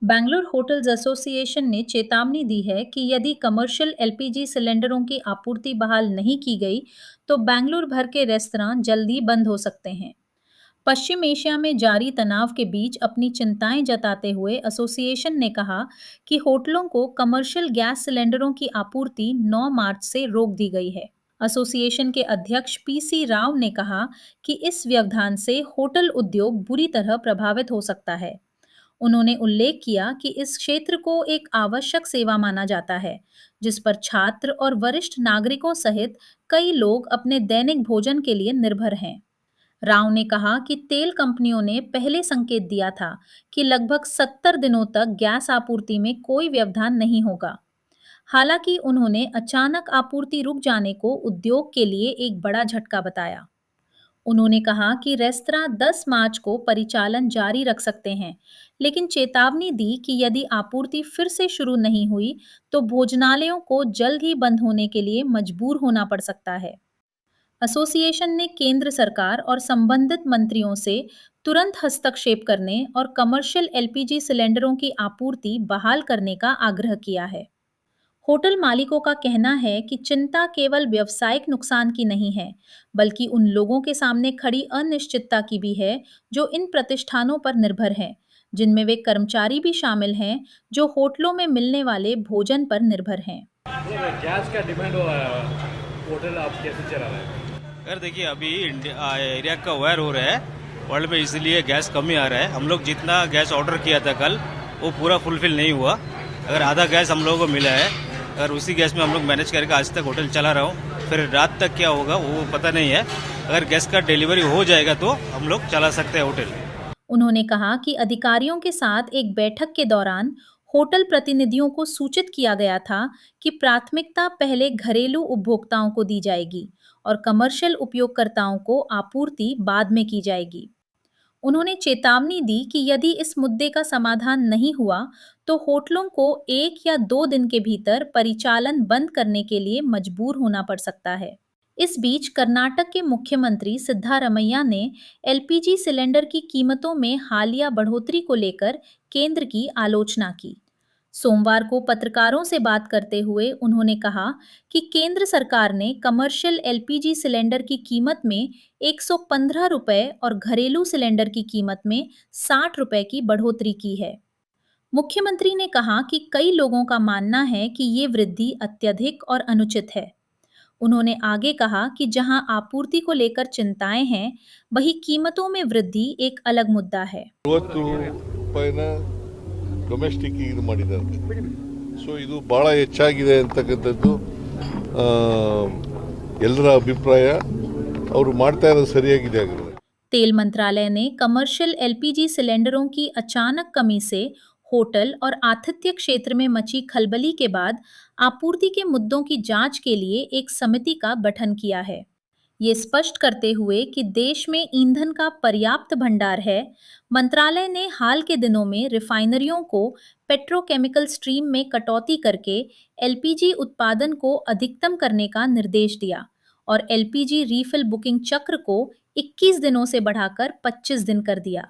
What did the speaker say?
Bangalore hotels association ने चेतावनी दी है कि यदि कमर्शियल एलपीजी सिलेंडरों की आपूर्ति बहाल नहीं की गई, तो बैंगलोर भर के रेस्तरां जल्दी बंद हो सकते हैं। पश्चिम एशिया में जारी तनाव के बीच अपनी चिंताएं जताते हुए एसोसिएशन ने कहा कि होटलों को कमर्शियल गैस सिलेंडरों की आपूर्ति 9 मार्च से रोक दी गई है। एसोसिएशन के अध्यक्ष पीसी राव ने कहा कि इस व्यवधान से होटल उद्योग बुरी तरह प्रभावित हो सकता है। उन्होंने उल्लेख किया कि इस क्षेत्र को एक आवश्यक सेवा माना जाता है, जिस पर छात्र और वरिष्ठ नागरिकों सहित कई लोग अपने दैनिक भोजन के लिए निर्भर हैं। राव ने कहा कि तेल कंपनियों ने पहले संकेत दिया था कि लगभग 70 दिनों तक गैस आपूर्ति में कोई व्यवधान नहीं होगा। हालांकि उन्होंने अचानक आपूर्ति रुक जाने को उद्योग के लिए एक बड़ा झटका बताया। उन्होंने कहा कि रेस्तरां 10 मार्च को परिचालन जारी रख सकते हैं, लेकिन चेतावनी दी कि यदि आपूर्ति फिर से शुरू नहीं हुई, तो भोजनालयों को जल्द ही बंद होने के लिए मजबूर होना पड़ सकता है। एसोसिएशन ने केंद्र सरकार और संबंधित मंत्रियों से तुरंत हस्तक्षेप करने और कमर्शियल एलपीजी सिलेंडरों की आपूर्ति बहाल करने का आग्रह किया है। होटल मालिकों का कहना है कि चिंता केवल व्यावसायिक नुकसान की नहीं है, बल्कि उन लोगों के सामने खड़ी अनिश्चितता की भी है, जो इन प्रतिष्ठानों पर निर्भर हैं, जिनमें वे कर्मचारी भी शामिल हैं, जो होटलों में मिलने वाले भोजन पर निर्भर हैं। गैस का डिमांड हो होटल आप कैसे चला रहे हैं? यार देखिए अभी एरिया का वायर हो रहा है वर्ल्ड में, इसलिए गैस कम ही आ रहा है। हम लोग जितना गैस ऑर्डर किया था कल, वो पूरा फुलफिल नहीं हुआ। अगर आधा गैस हम लोगों को मिला है, अगर उसी गैस में हम लोग मैनेज करके आज तक होटल चला रहा हूँ, फिर रात तक क्या होगा वो पता नहीं है। अगर गैस का डिलीवरी हो जाएगा तो हम लोग चला सकते हैं होटल। उन्होंने कहा कि अधिकारियों के साथ एक बैठक के दौरान होटल प्रतिनिधियों को सूचित किया गया था कि प्राथमिकता पहले घरेलू उपभोक्ताओं को दी जाएगी और कमर्शियल उपयोगकर्ताओं को आपूर्ति बाद में की जाएगी। उन्होंने चेतावनी दी कि यदि इस मुद्दे का समाधान नहीं हुआ, तो होटलों को 1 या 2 दिन के भीतर परिचालन बंद करने के लिए मजबूर होना पड़ सकता है। इस बीच कर्नाटक के मुख्यमंत्री सिद्धारमैया ने एलपीजी सिलेंडर की कीमतों में हालिया बढ़ोतरी को लेकर केंद्र की आलोचना की। सोमवार को पत्रकारों से बात करते हुए उन्होंने कहा कि केंद्र सरकार ने कमर्शियल एलपीजी सिलेंडर की कीमत में 115 रुपए और घरेलू सिलेंडर की कीमत में 60 रुपए की बढ़ोतरी की है। मुख्यमंत्री ने कहा कि कई लोगों का मानना है कि ये वृद्धि अत्यधिक और अनुचित है। उन्होंने आगे कहा कि जहां आपूर्ति को लेकर चिंताएं हैं, वहीं कीमतों में वृद्धि एक अलग मुद्दा है। 50 ರೂಪಾಯಿನ ಡೊಮೆಸ್ಟಿಕ್ ಇದು ಮಾಡಿದಂತೆ. ಸೊ ಇದು ಬಹಳ ಹೆಚ್ಚಾಗಿದೆ ಅಂತಕ್ಕಂಥದ್ದು ಎಲ್ಲರ ಅಭಿಪ್ರಾಯ. ಅವರು ಮಾಡ್ತಾ ಇರೋದು ಸರಿಯಾಗಿದೆ ಆಗಿರೋದು. तेल मंत्रालय ने कमर्शियल एलपीजी सिलेंडरों की अचानक कमी से होटल और आतिथ्य क्षेत्र में मची खलबली के बाद आपूर्ति के मुद्दों की जांच के लिए एक समिति का गठन किया है। ये स्पष्ट करते हुए कि देश में ईंधन का पर्याप्त भंडार है, मंत्रालय ने हाल के दिनों में रिफाइनरियों को पेट्रोकेमिकल स्ट्रीम में कटौती करके एलपीजी उत्पादन को अधिकतम करने का निर्देश दिया और एलपीजी रीफिल बुकिंग चक्र को 21 दिनों से बढ़ाकर 25 दिन कर दिया।